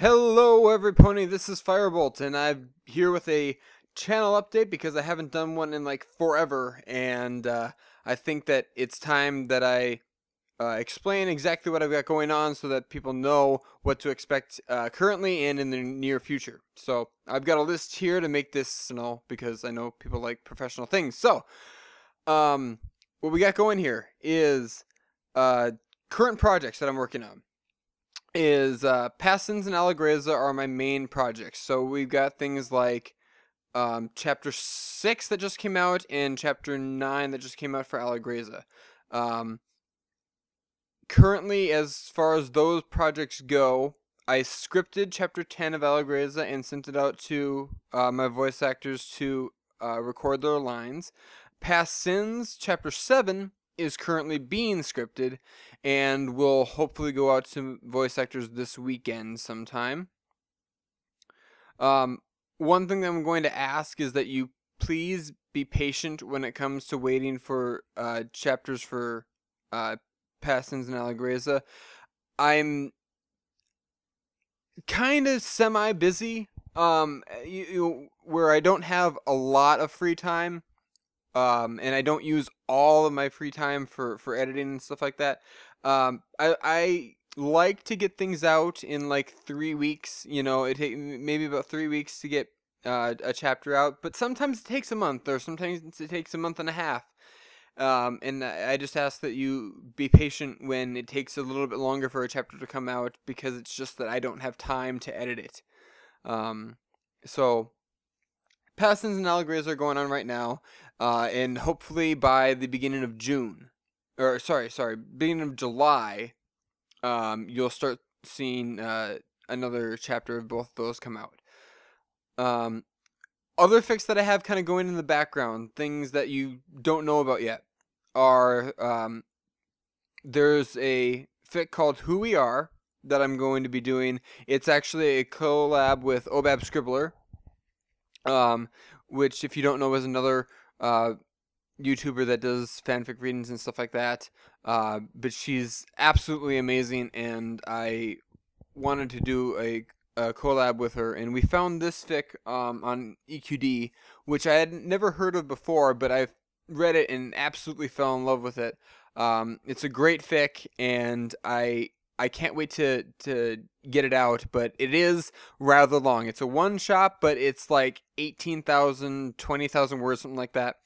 Hello everypony, this is Firebolt, and I'm here with a channel update because I haven't done one in like forever, and I think that it's time that I explain exactly what I've got going on so that people know what to expect currently and in the near future. So I've got a list here to make this, because I know people like professional things. So, what we got going here is current projects that I'm working on. Passons and Allegreza are my main projects. So we've got things like Chapter 6 that just came out and Chapter 9 that just came out for Allegreza. Currently, as far as those projects go, I scripted Chapter 10 of Allegreza and sent it out to my voice actors to record their lines. Past Sins Chapter 7 is currently being scripted and will hopefully go out to voice actors this weekend sometime. One thing that I'm going to ask is that you please be patient when it comes to waiting for chapters for Past Sins and Allegreza. I'm kind of semi-busy, where I don't have a lot of free time. And I don't use all of my free time for editing and stuff like that. I like to get things out in like 3 weeks. It takes maybe about 3 weeks to get a chapter out, but sometimes it takes a month, or sometimes it takes a month and a half. And I just ask that you be patient when it takes a little bit longer for a chapter to come out, because it's just that I don't have time to edit it. So Passons and Allegreza are going on right now, and hopefully by the beginning of June, or beginning of July, you'll start seeing another chapter of both those come out. Other fics that I have kind of going in the background, things that you don't know about yet, are there's a fic called Who We Are that I'm going to be doing. It's actually a collab with Obab Scribbler, which, if you don't know, is another YouTuber that does fanfic readings and stuff like that. But she's absolutely amazing, and I wanted to do a collab with her, and we found this fic on EQD, which I had never heard of before, but I've read it and absolutely fell in love with it. It's a great fic, and I can't wait to get it out, but it is rather long. It's a one-shot, but it's like 18,000, 20,000 words, something like that.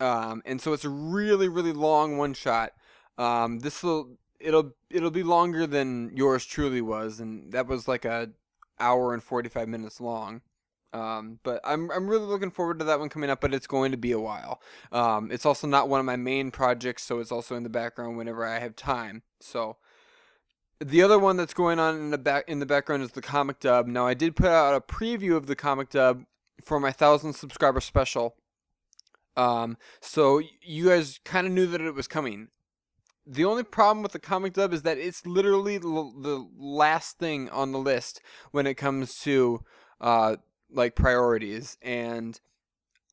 And so it's a really, really long one-shot. It'll be longer than yours truly was, and that was like a hour and 45 minutes long. But I'm really looking forward to that one coming up, but it's going to be a while. It's also not one of my main projects, so it's also in the background whenever I have time. So the other one that's going on in the background is the comic dub. Now, I did put out a preview of the comic dub for my 1,000 subscriber special. So you guys kind of knew that it was coming. The only problem with the comic dub is that it's literally the last thing on the list when it comes to like priorities, and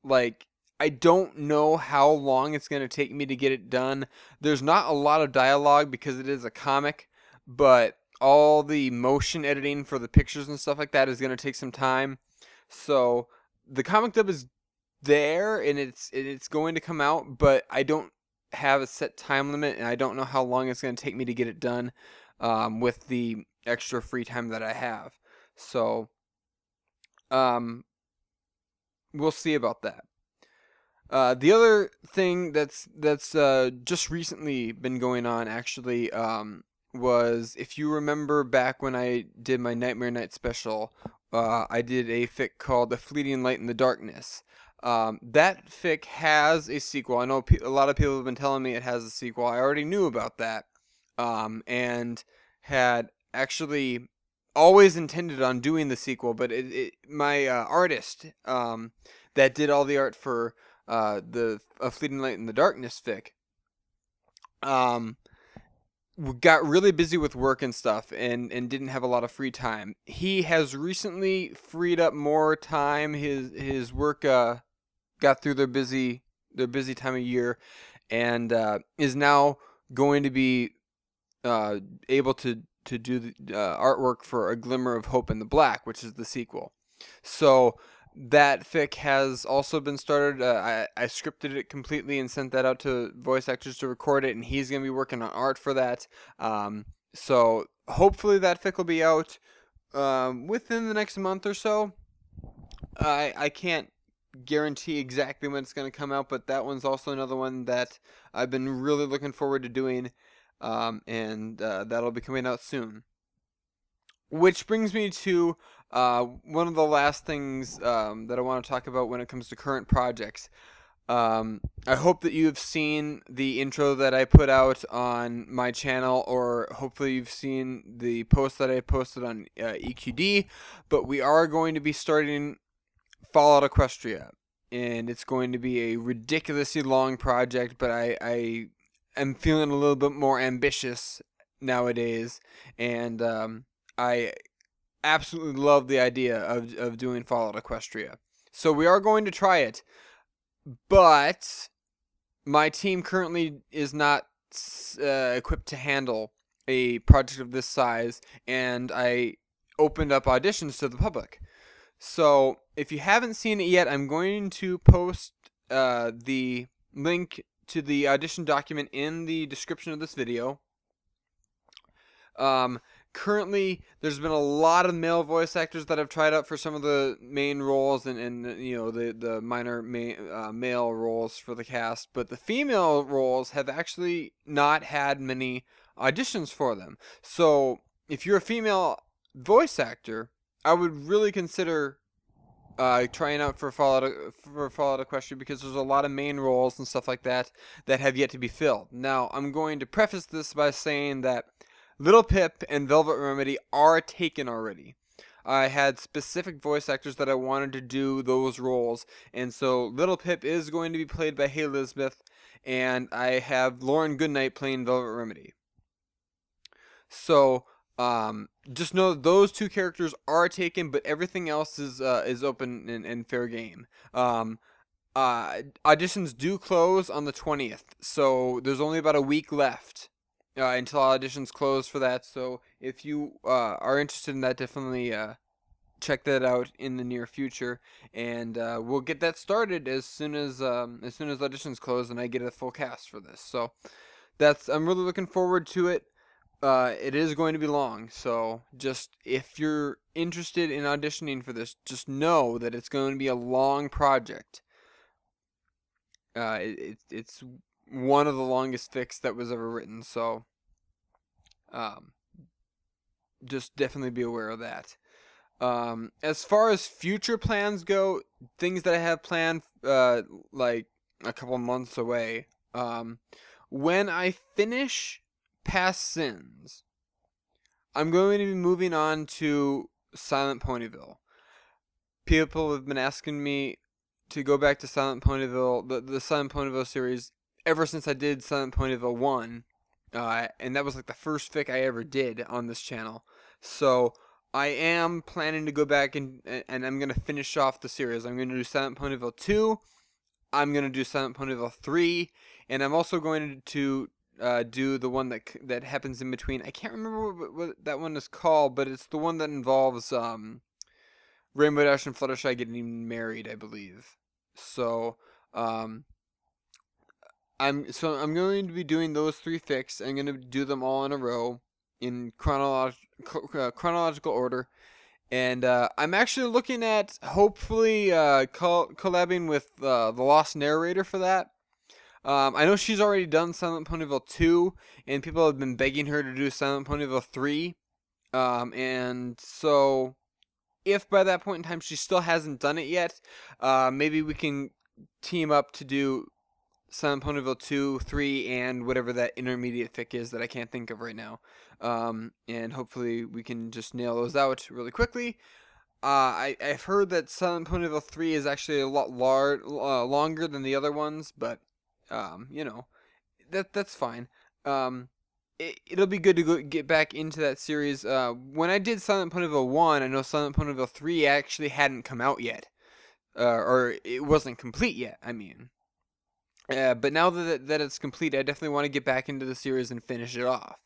like I don't know how long it's going to take me to get it done. There's not a lot of dialogue because it is a comic, but all the motion editing for the pictures and stuff like that is going to take some time. So the comic dub is there, and it's going to come out, but I don't have a set time limit, and I don't know how long it's going to take me to get it done with the extra free time that I have. So we'll see about that. The other thing that's just recently been going on, actually, was, if you remember back when I did my Nightmare Night special, I did a fic called The Fleeting Light in the Darkness. That fic has a sequel. I know a lot of people have been telling me it has a sequel. I already knew about that, and had actually always intended on doing the sequel, but my artist that did all the art for the Fleeting Light in the Darkness fic got really busy with work and stuff, and didn't have a lot of free time. He has recently freed up more time. His work got through their busy time of year, and is now going to be able to do the artwork for A Glimmer of Hope in the Black, which is the sequel. So that fic has also been started. I scripted it completely and sent that out to voice actors to record it, and he's going to be working on art for that. So hopefully that fic will be out within the next month or so. I can't guarantee exactly when it's going to come out, but that one's also another one that I've been really looking forward to doing, and that'll be coming out soon. Which brings me to one of the last things that I want to talk about when it comes to current projects. I hope that you have seen the intro that I put out on my channel, or hopefully you've seen the post that I posted on EQD, but we are going to be starting Fallout Equestria, and it's going to be a ridiculously long project, but I am feeling a little bit more ambitious nowadays, and I absolutely love the idea of doing Fallout Equestria. So we are going to try it, but my team currently is not equipped to handle a project of this size, and I opened up auditions to the public. So if you haven't seen it yet, I'm going to post the link to the audition document in the description of this video. Currently, there's been a lot of male voice actors that have tried out for some of the main roles and you know, the minor male roles for the cast, but the female roles have actually not had many auditions for them. So if you're a female voice actor, I would really consider trying out for Fallout Equestria, because there's a lot of main roles and stuff like that that have yet to be filled. Now, I'm going to preface this by saying that Little Pip and Velvet Remedy are taken already. I had specific voice actors that I wanted to do those roles, and so Little Pip is going to be played by Haley Elizabeth, and I have Lauren Goodnight playing Velvet Remedy. So just know that those two characters are taken, but everything else is open and fair game. Auditions do close on the 20th, so there's only about a week left until auditions close for that. So if you are interested in that, definitely check that out in the near future, and we'll get that started as soon as auditions close and I get a full cast for this. So I'm really looking forward to it. It is going to be long, so just if you're interested in auditioning for this, just know that it's going to be a long project. It's one of the longest fics that was ever written, so just definitely be aware of that. As far as future plans go, things that I have planned, like a couple months away, when I finish Past Sins, I'm going to be moving on to Silent Ponyville. People have been asking me to go back to Silent Ponyville, the Silent Ponyville series, ever since I did Silent Ponyville 1, and that was like the first fic I ever did on this channel. So I am planning to go back and I'm going to finish off the series. I'm going to do Silent Ponyville 2, I'm going to do Silent Ponyville 3, and I'm also going to do the one that happens in between. I can't remember what that one is called, but it's the one that involves Rainbow Dash and Fluttershy getting married, I believe. So I'm going to be doing those 3 fics. I'm going to do them all in a row in chronological order, and I'm actually looking at hopefully collabing with the Lost Narrator for that. I know she's already done Silent Ponyville 2, and people have been begging her to do Silent Ponyville 3. And so, if by that point in time she still hasn't done it yet, maybe we can team up to do Silent Ponyville 2, 3, and whatever that intermediate fic is that I can't think of right now. And hopefully we can just nail those out really quickly. I've heard that Silent Ponyville 3 is actually a lot longer than the other ones, but you know, that's fine. It'll be good to get back into that series. When I did Silent Ponyville 1, I know Silent Ponyville 3 actually hadn't come out yet, or it wasn't complete yet, I mean. But now that it's complete, I definitely want to get back into the series and finish it off.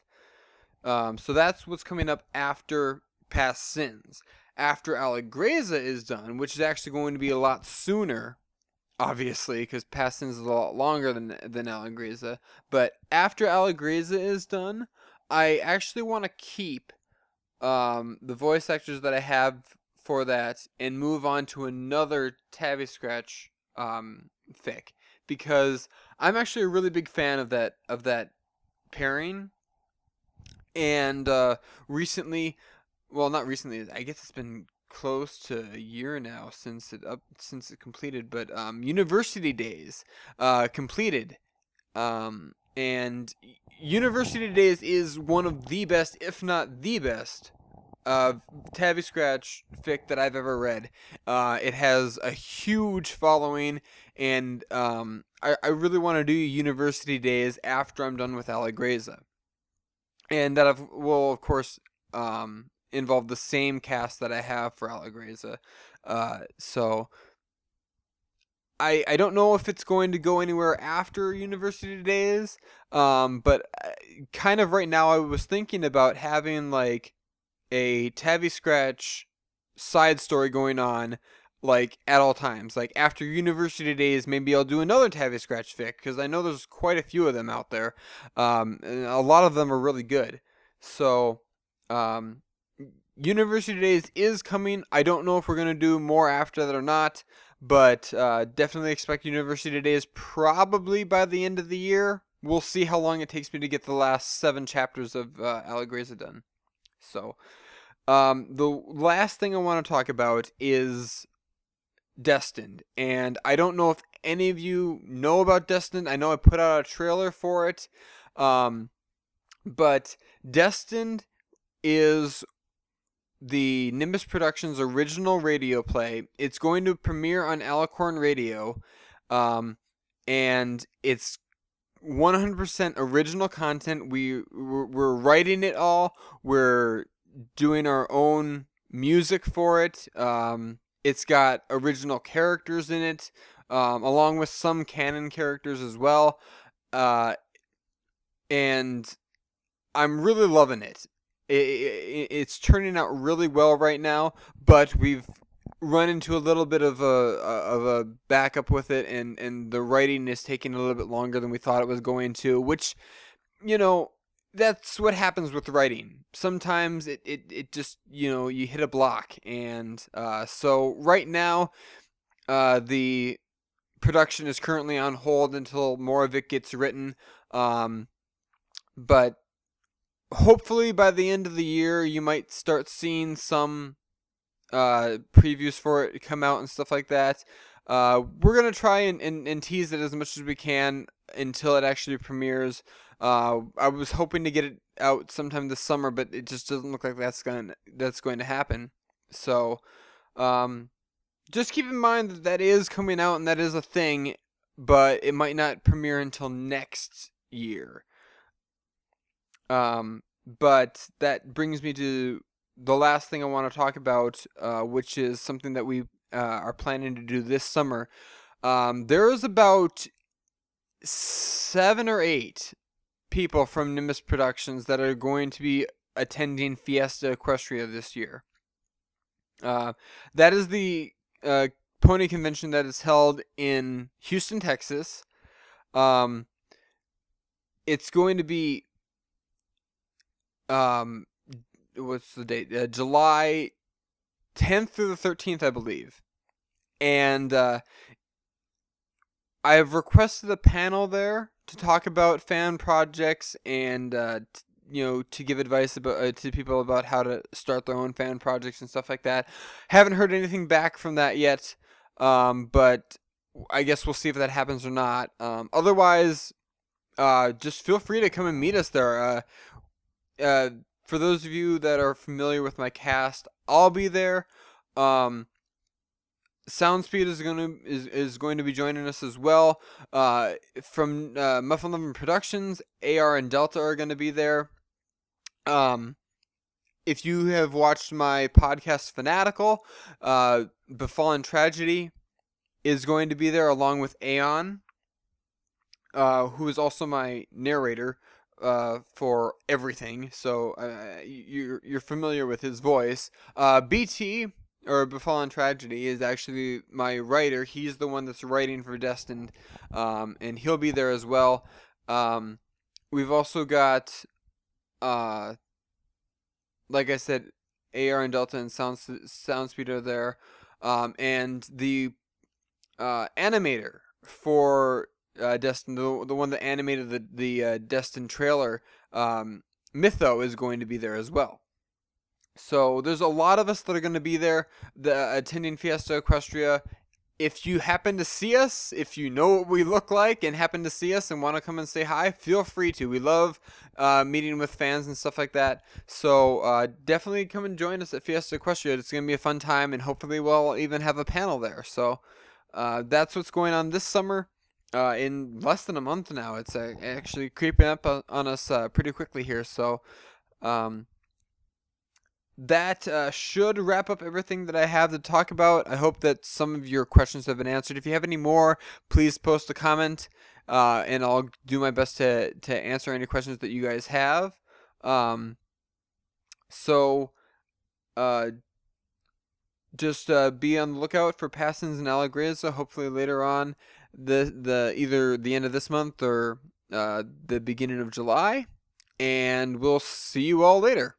So that's what's coming up after Past Sins. After Allegreza is done, which is actually going to be a lot sooner, obviously, because Past Sins is a lot longer than Allegreza. But after Allegreza is done, I actually want to keep the voice actors that I have for that and move on to another Tabby Scratch fic, because I'm actually a really big fan of that pairing. And recently, well, not recently, I guess it's been close to a year now since it completed, but University Days completed. And University Days is one of the best, if not the best, Tabby Scratch fic that I've ever read. It has a huge following, and I really want to do University Days after I'm done with Allegreza. And that will, of course, involve the same cast that I have for Allegreza. So I don't know if it's going to go anywhere after University Days, but kind of right now I was thinking about having like a Tabby Scratch side story going on, like at all times. Like after University Days, maybe I'll do another Tabby Scratch fic, because I know there's quite a few of them out there, and a lot of them are really good. So University Days is coming. I don't know if we're gonna do more after that or not, but definitely expect University Days probably by the end of the year. We'll see how long it takes me to get the last 7 chapters of Allegreza done. So the last thing I want to talk about is Destined, and I don't know if any of you know about Destined. I know I put out a trailer for it, but Destined is the Nimbus Productions original radio play. It's going to premiere on Alicorn Radio, and it's 100% original content. We're writing it all. We're doing our own music for it. It's got original characters in it, along with some canon characters as well. And I'm really loving it. It's turning out really well right now, but we've run into a little bit of a backup with it, and the writing is taking a little bit longer than we thought it was going to, which, that's what happens with writing. Sometimes it just, you hit a block. And so right now, the production is currently on hold until more of it gets written. But hopefully by the end of the year, you might start seeing some previews for it come out and stuff like that. We're going to try and tease it as much as we can until it actually premieres. I was hoping to get it out sometime this summer, but it just doesn't look like that's going to happen. So, just keep in mind that is coming out and that is a thing, but it might not premiere until next year. But that brings me to the last thing I want to talk about, which is something that we are planning to do this summer. There is about 7 or 8 people from Nimbus Productions that are going to be attending Fiesta Equestria this year. That is the pony convention that is held in Houston, Texas. It's going to be what's the date? July 10th through the 13th, I believe. And I have requested a panel there to talk about fan projects and to give advice about to people about how to start their own fan projects and stuff like that. Haven't heard anything back from that yet, but I guess we'll see if that happens or not. Otherwise, just feel free to come and meet us there. For those of you that are familiar with my cast, I'll be there. Soundspeed is going to be joining us as well. From Muffin Lovin' Productions, AR and Delta are going to be there. If you have watched my podcast Fanatical, Befallen Tragedy is going to be there along with Aeon, who is also my narrator for everything, so you're familiar with his voice. BT, or Befallen Tragedy, is actually my writer. He's the one that's writing for Destined, and he'll be there as well. We've also got, like I said, AR and Delta and Soundspeed are there, and the animator for Destin, the one that animated the Destin trailer, Mytho, is going to be there as well. So there's a lot of us that are going to be there, attending Fiesta Equestria. If you happen to see us, if you know what we look like and happen to see us and want to come and say hi, feel free to. We love meeting with fans and stuff like that. So definitely come and join us at Fiesta Equestria. It's going to be a fun time, and hopefully we'll even have a panel there. So that's what's going on this summer. In less than a month now. It's actually creeping up on us pretty quickly here. So that should wrap up everything that I have to talk about. I hope that some of your questions have been answered. If you have any more, please post a comment, and I'll do my best to answer any questions that you guys have. Just be on the lookout for Passings and Allegrezza, hopefully later on either the end of this month or the beginning of July. And we'll see you all later.